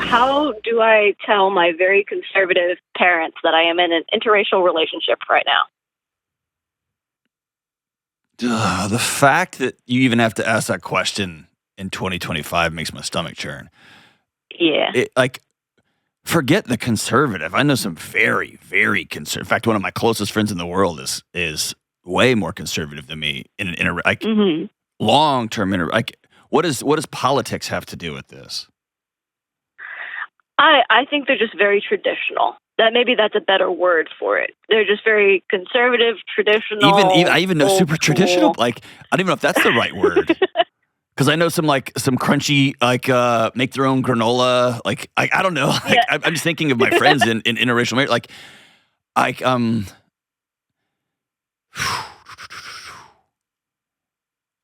how do I tell my very conservative parents that I am in an interracial relationship right now? The fact that you even have to ask that question in 2025 makes my stomach churn. Yeah. Forget the conservative. I know some very, very conservative. In fact, one of my closest friends in the world is way more conservative than me long term. What does politics have to do with this? I think they're just very traditional. Maybe that's a better word for it. They're just very conservative, traditional. I even know super traditional. I don't even know if that's the right word. Because I know some crunchy make their own granola. I don't know. I'm just thinking of my friends in interracial marriage.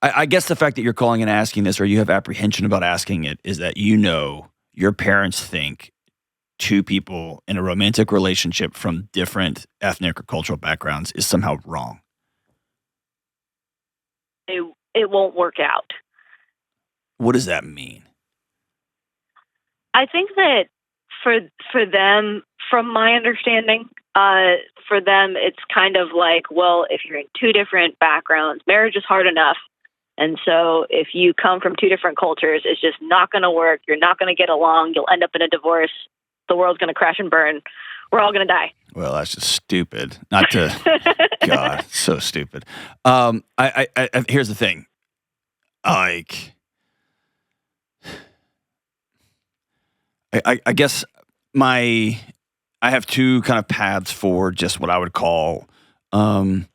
I guess the fact that you're calling and asking this, or you have apprehension about asking it, is that your parents think two people in a romantic relationship from different ethnic or cultural backgrounds is somehow wrong. It won't work out. What does that mean? I think that for them, from my understanding, for them, it's kind of like, well, if you're in two different backgrounds, marriage is hard enough. And so if you come from two different cultures, it's just not going to work. You're not going to get along. You'll end up in a divorce. The world's going to crash and burn. We're all going to die. Well, that's just stupid. Not to God, so stupid. Here's the thing. I guess I have two kind of paths for just what I would call. I'm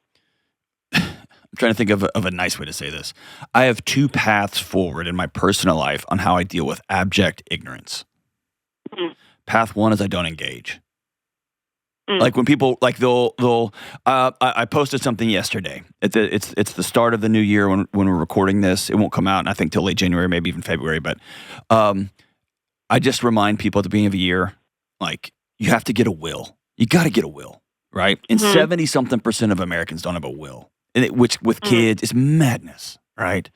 trying to think of a nice way to say this. I have two paths forward in my personal life on how I deal with abject ignorance. Mm. Path one is I don't engage. Like when people they'll I posted something yesterday. It's the start of the new year when we're recording this. It won't come out, I think, till late January, maybe even February. But I just remind people at the beginning of the year, you have to get a will. You got to get a will, right? And 70-something% of Americans don't have a will, which with kids is madness, right?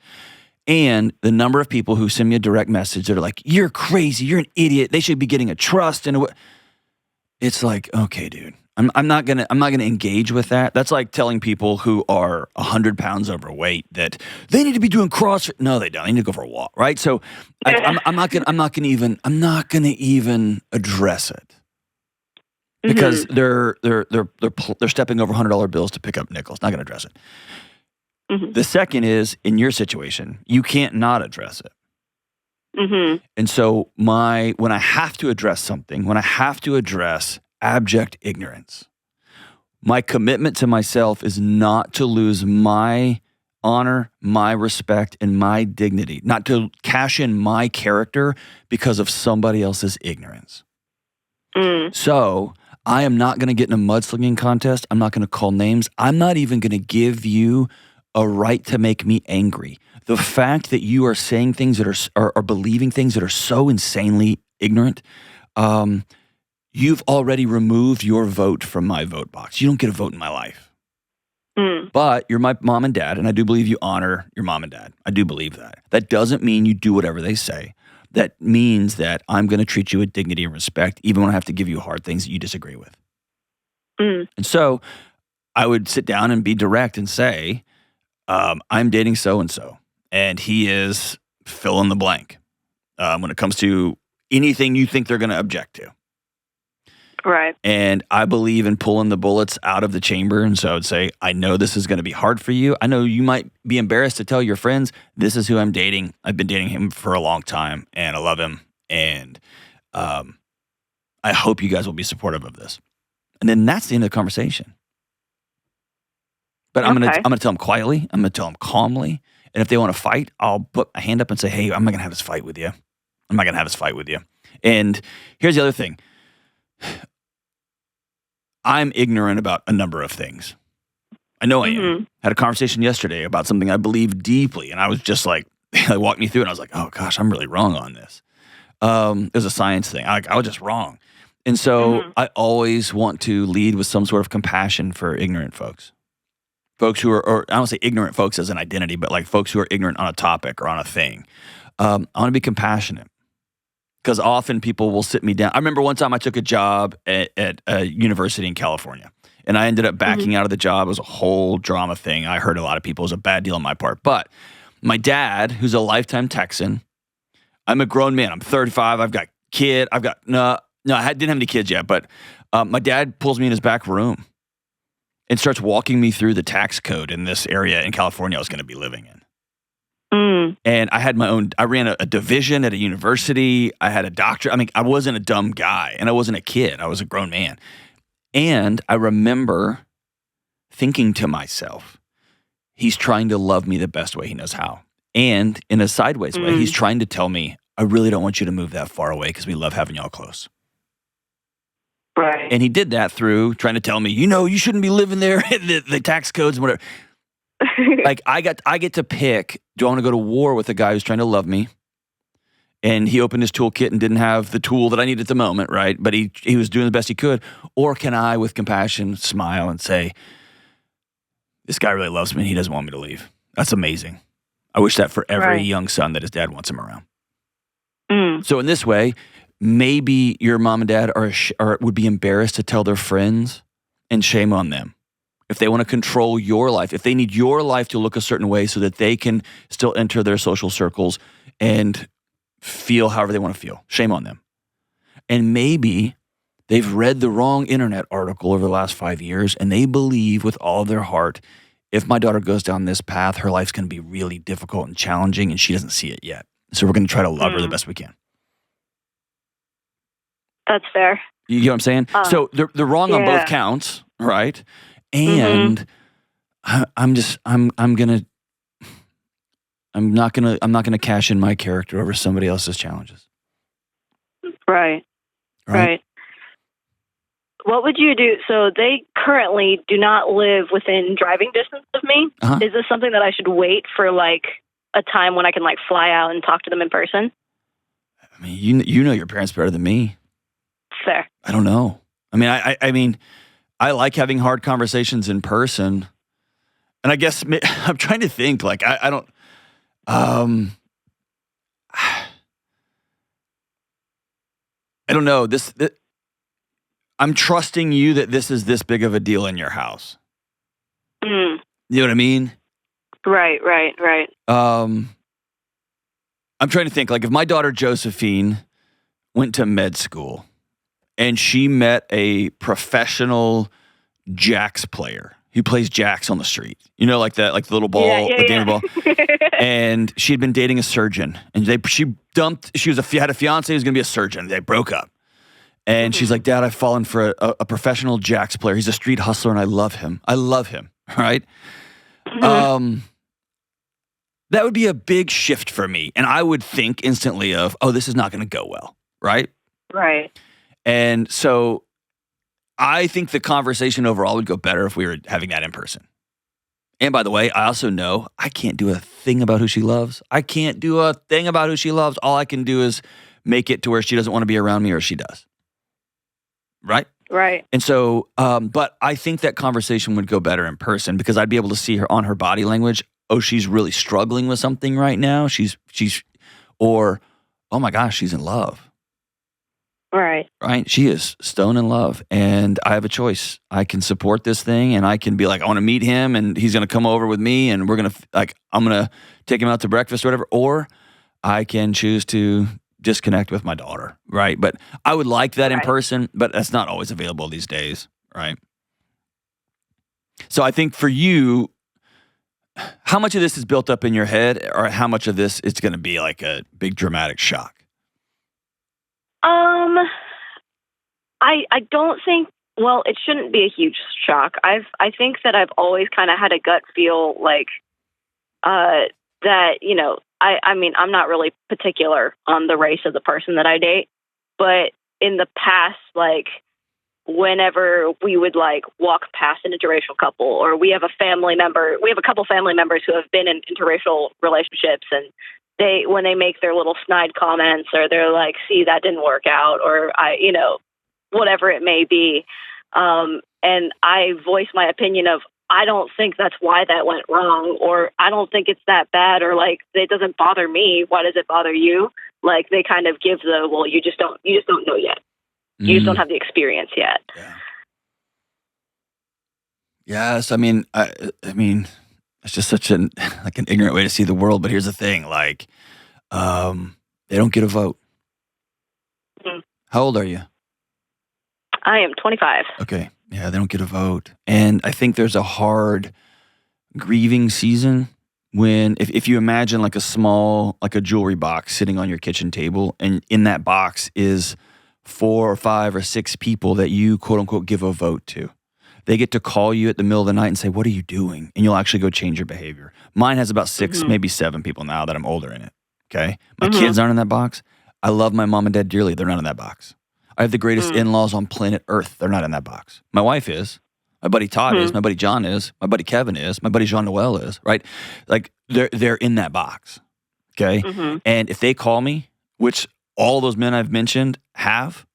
And the number of people who send me a direct message that are like, "You're crazy. You're an idiot. They should be getting a trust." And it's like, okay, dude, I'm not gonna engage with that. That's like telling people who are 100 pounds overweight that they need to be doing CrossFit. No, they don't. They need to go for a walk, right? So I'm not gonna even address it because they're stepping over $100 bills to pick up nickels. Not gonna address it. Mm-hmm. The second is, in your situation, you can't not address it. Mm-hmm. And so when I have to address something, when I have to address abject ignorance, my commitment to myself is not to lose my honor, my respect, and my dignity, not to cash in my character because of somebody else's ignorance. So I am not going to get in a mudslinging contest. I'm not going to call names. I'm not even going to give you a right to make me angry. The fact that you are saying things that are believing things that are so insanely ignorant, you've already removed your vote from my vote box. You don't get a vote in my life. But you're my mom and dad, and I do believe you honor your mom and dad. I do believe that. That doesn't mean you do whatever they say. That means that I'm going to treat you with dignity and respect, even when I have to give you hard things that you disagree with. And so I would sit down and be direct and say, I'm dating so-and-so, and he is fill in the blank when it comes to anything you think they're going to object to. Right. And I believe in pulling the bullets out of the chamber, and so I would say, I know this is going to be hard for you. I know you might be embarrassed to tell your friends, this is who I'm dating. I've been dating him for a long time, and I love him, and I hope you guys will be supportive of this. And then that's the end of the conversation. But I'm gonna tell them quietly. I'm gonna tell them calmly. And if they want to fight, I'll put my hand up and say, "Hey, I'm not gonna have this fight with you. I'm not gonna have this fight with you." And here's the other thing. I'm ignorant about a number of things. I know I am. Had a conversation yesterday about something I believe deeply, and I was just like, they walked me through, and I was like, "Oh gosh, I'm really wrong on this." It was a science thing. I was just wrong, and so I always want to lead with some sort of compassion for ignorant folks. Folks who or I don't say ignorant folks as an identity, but like folks who are ignorant on a topic or on a thing. I want to be compassionate because often people will sit me down. I remember one time I took a job at a university in California, and I ended up backing out of the job. It was a whole drama thing. I heard a lot of people. It was a bad deal on my part. But my dad, who's a lifetime Texan, I'm a grown man. I'm 35. I've got kid. I've got, no, I didn't have any kids yet, but my dad pulls me in his back room and starts walking me through the tax code in this area in California I was going to be living in. And I had I ran a division at a university. I had a doctorate. I mean, I wasn't a dumb guy and I wasn't a kid. I was a grown man. And I remember thinking to myself, he's trying to love me the best way he knows how. And in a sideways way, he's trying to tell me, I really don't want you to move that far away because we love having y'all close. Right. And he did that through trying to tell me, you shouldn't be living there, the tax codes and whatever. Like I get to pick, do I want to go to war with a guy who's trying to love me? And he opened his toolkit and didn't have the tool that I needed at the moment, right? But he was doing the best he could. Or can I, with compassion, smile and say, this guy really loves me and he doesn't want me to leave. That's amazing. I wish that for every young son that his dad wants him around. So in this way, maybe your mom and dad would be embarrassed to tell their friends, and shame on them. If they want to control your life, if they need your life to look a certain way so that they can still enter their social circles and feel however they want to feel, shame on them. And maybe they've read the wrong internet article over the last 5 years and they believe with all of their heart, if my daughter goes down this path, her life's going to be really difficult and challenging and she doesn't see it yet. So we're going to try to love her the best we can. That's fair. You get what I'm saying? So they're wrong on both counts, right? And I'm not gonna cash in my character over somebody else's challenges. Right. What would you do? So they currently do not live within driving distance of me. Is this something that I should wait for, like, a time when I can, like, fly out and talk to them in person? I mean, you know your parents better than me. Fair. I don't know. I mean, I mean, I like having hard conversations in person, and I guess I'm trying to think. Like, I don't. I don't know. I'm trusting you that this is this big of a deal in your house. You know what I mean? Right. I'm trying to think. Like, if my daughter Josephine went to med school and she met a professional jacks player who plays jacks on the street, like that, like the little ball, the game ball. And she had been dating a surgeon, and she had a fiance who was going to be a surgeon. They broke up, and she's like, "Dad, I've fallen for a professional jacks player. He's a street hustler, and I love him. Right? That would be a big shift for me, and I would think instantly of, "Oh, this is not going to go well." Right? Right. And so I think the conversation overall would go better if we were having that in person. And by the way, I also know I can't do a thing about who she loves. All I can do is make it to where she doesn't want to be around me, or she does. Right? Right. And so, but I think that conversation would go better in person because I'd be able to see her on her body language. Oh, she's really struggling with something right now. Or, oh my gosh, she's in love. Right. She is stone in love, and I have a choice. I can support this thing, and I can be like, I want to meet him, and he's going to come over with me, and I'm going to take him out to breakfast or whatever. Or I can choose to disconnect with my daughter, right? But I would like that in person, but that's not always available these days, right? So I think for you, how much of this is built up in your head, or how much of this it's going to be like a big dramatic shock? I don't think, well, it shouldn't be a huge shock. I think that I've always kind of had a gut feel like, that, I mean, I'm not really particular on the race of the person that I date, but in the past, like, whenever we would, like, walk past an interracial couple, or we have a couple family members who have been in interracial relationships, and when they make their little snide comments, or they're like, see, that didn't work out, or whatever it may be. And I voice my opinion of, I don't think that's why that went wrong, or I don't think it's that bad, or like, it doesn't bother me. Why does it bother you? Like they kind of give well, you just don't know yet. You just don't have the experience yet. Yeah. Yes, I mean, it's just such an ignorant way to see the world. But here's the thing, they don't get a vote. Mm. How old are you? I am 25. Okay, yeah, they don't get a vote, and I think there's a hard grieving season when if you imagine like a jewelry box sitting on your kitchen table, and in that box is 4 or 5 or 6 people that you quote unquote give a vote to. They get to call you at the middle of the night and say, "What are you doing?" And you'll actually go change your behavior. Mine has about 6, maybe 7 people now that I'm older in it. Okay, my kids aren't in that box. I love my mom and dad dearly. They're not in that box. I have the greatest in-laws on planet Earth. They're not in that box. My wife is. My buddy Todd is. My buddy John is. My buddy Kevin is. My buddy Jean Noel is. Right? Like they're in that box. Okay, and if they call me, which all those men I've mentioned have,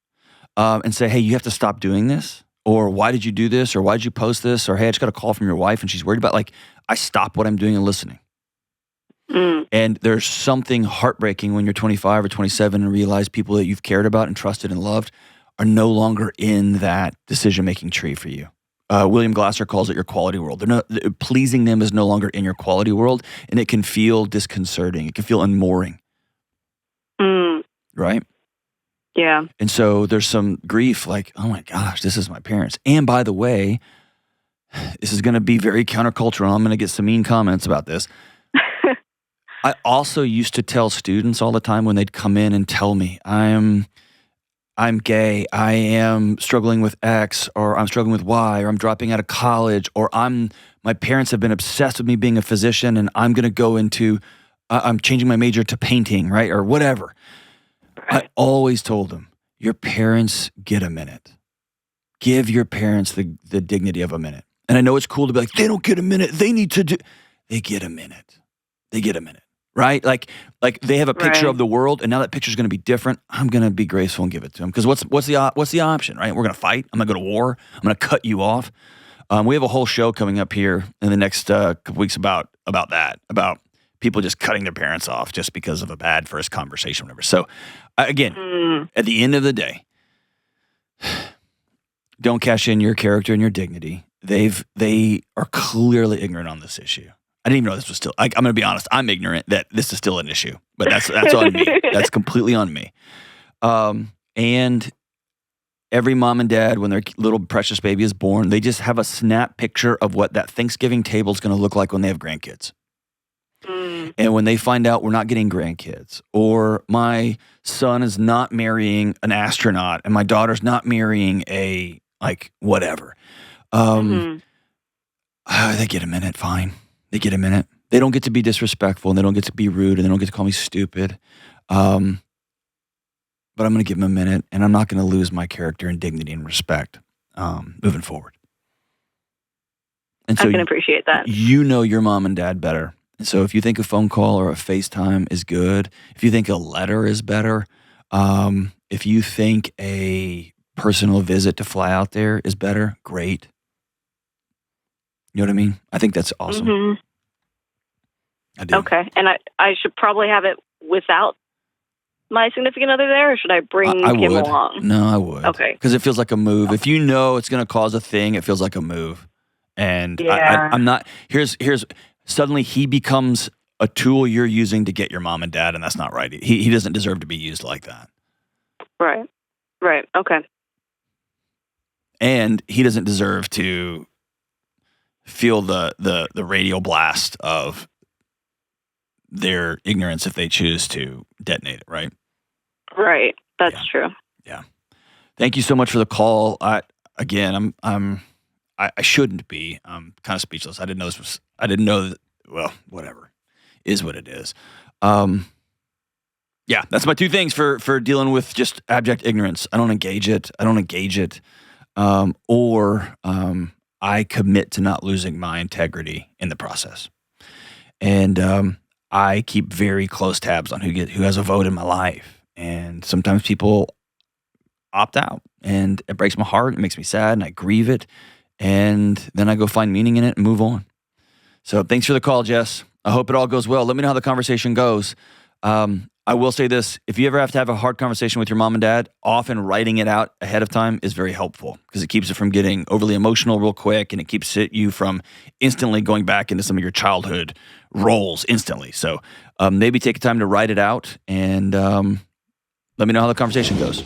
and say, "Hey, you have to stop doing this," or "Why did you do this?" or "Why did you post this?" or "Hey, I just got a call from your wife and she's worried about," I stop what I'm doing and listening. And there's something heartbreaking when you're 25 or 27 and realize people that you've cared about and trusted and loved are no longer in that decision-making tree for you. William Glasser calls it your quality world. Pleasing them is no longer in your quality world, and it can feel disconcerting. It can feel unmooring. Right? Yeah. And so there's some grief like, oh my gosh, this is my parents. And by the way, this is going to be very countercultural. I'm going to get some mean comments about this. I also used to tell students all the time when they'd come in and tell me, I'm gay, I am struggling with X, or I'm struggling with Y, or I'm dropping out of college, or my parents have been obsessed with me being a physician and I'm going to go into, I'm changing my major to painting, right? Or whatever. Right. I always told them, your parents get a minute. Give your parents the dignity of a minute. And I know it's cool to be like, they don't get a minute. They need to do, they get a minute. They get a minute. Right? Like they have a picture of the world, and now that picture is going to be different. I'm going to be graceful and give it to them. Because what's the option, right? We're going to fight. I'm going to go to war. I'm going to cut you off. We have a whole show coming up here in the next couple weeks about that, about people just cutting their parents off just because of a bad first conversation, whatever. So, again, at the end of the day, don't cash in your character and your dignity. They are clearly ignorant on this issue. I didn't even know this was still, I'm going to be honest, I'm ignorant that this is still an issue, but that's on me. That's completely on me. And every mom and dad, when their little precious baby is born, they just have a snap picture of what that Thanksgiving table is going to look like when they have grandkids. And when they find out we're not getting grandkids, or my son is not marrying an astronaut and my daughter's not marrying a, whatever, they get a minute, fine. They get a minute. They don't get to be disrespectful, and they don't get to be rude, and they don't get to call me stupid. But I'm going to give them a minute, and I'm not going to lose my character and dignity and respect moving forward. And so I can appreciate that. You know your mom and dad better. And so if you think a phone call or a FaceTime is good, if you think a letter is better, if you think a personal visit to fly out there is better, great. You know what I mean? I think that's awesome. I do. Okay. And I should probably have it without my significant other there, or should I bring him along? No, I would. Okay. Because it feels like a move. If you know it's going to cause a thing, it feels like a move. And I'm not, here's, suddenly he becomes a tool you're using to get your mom and dad, and that's not right. He doesn't deserve to be used like that. Right. Okay. And he doesn't deserve to feel the radio blast of their ignorance if they choose to detonate it, right? Right. That's true. Yeah. Thank you so much for the call. I shouldn't be. I'm kind of speechless. I didn't know that, well, whatever. Is what it is. Yeah, that's my 2 things for dealing with just abject ignorance. I don't engage it. Or I commit to not losing my integrity in the process. And I keep very close tabs on who has a vote in my life. And sometimes people opt out, and it breaks my heart. It makes me sad, and I grieve it. And then I go find meaning in it and move on. So thanks for the call, Jess. I hope it all goes well. Let me know how the conversation goes. I will say this. If you ever have to have a hard conversation with your mom and dad, often writing it out ahead of time is very helpful because it keeps it from getting overly emotional real quick, and it keeps you from instantly going back into some of your childhood roles instantly. So maybe take time to write it out and let me know how the conversation goes.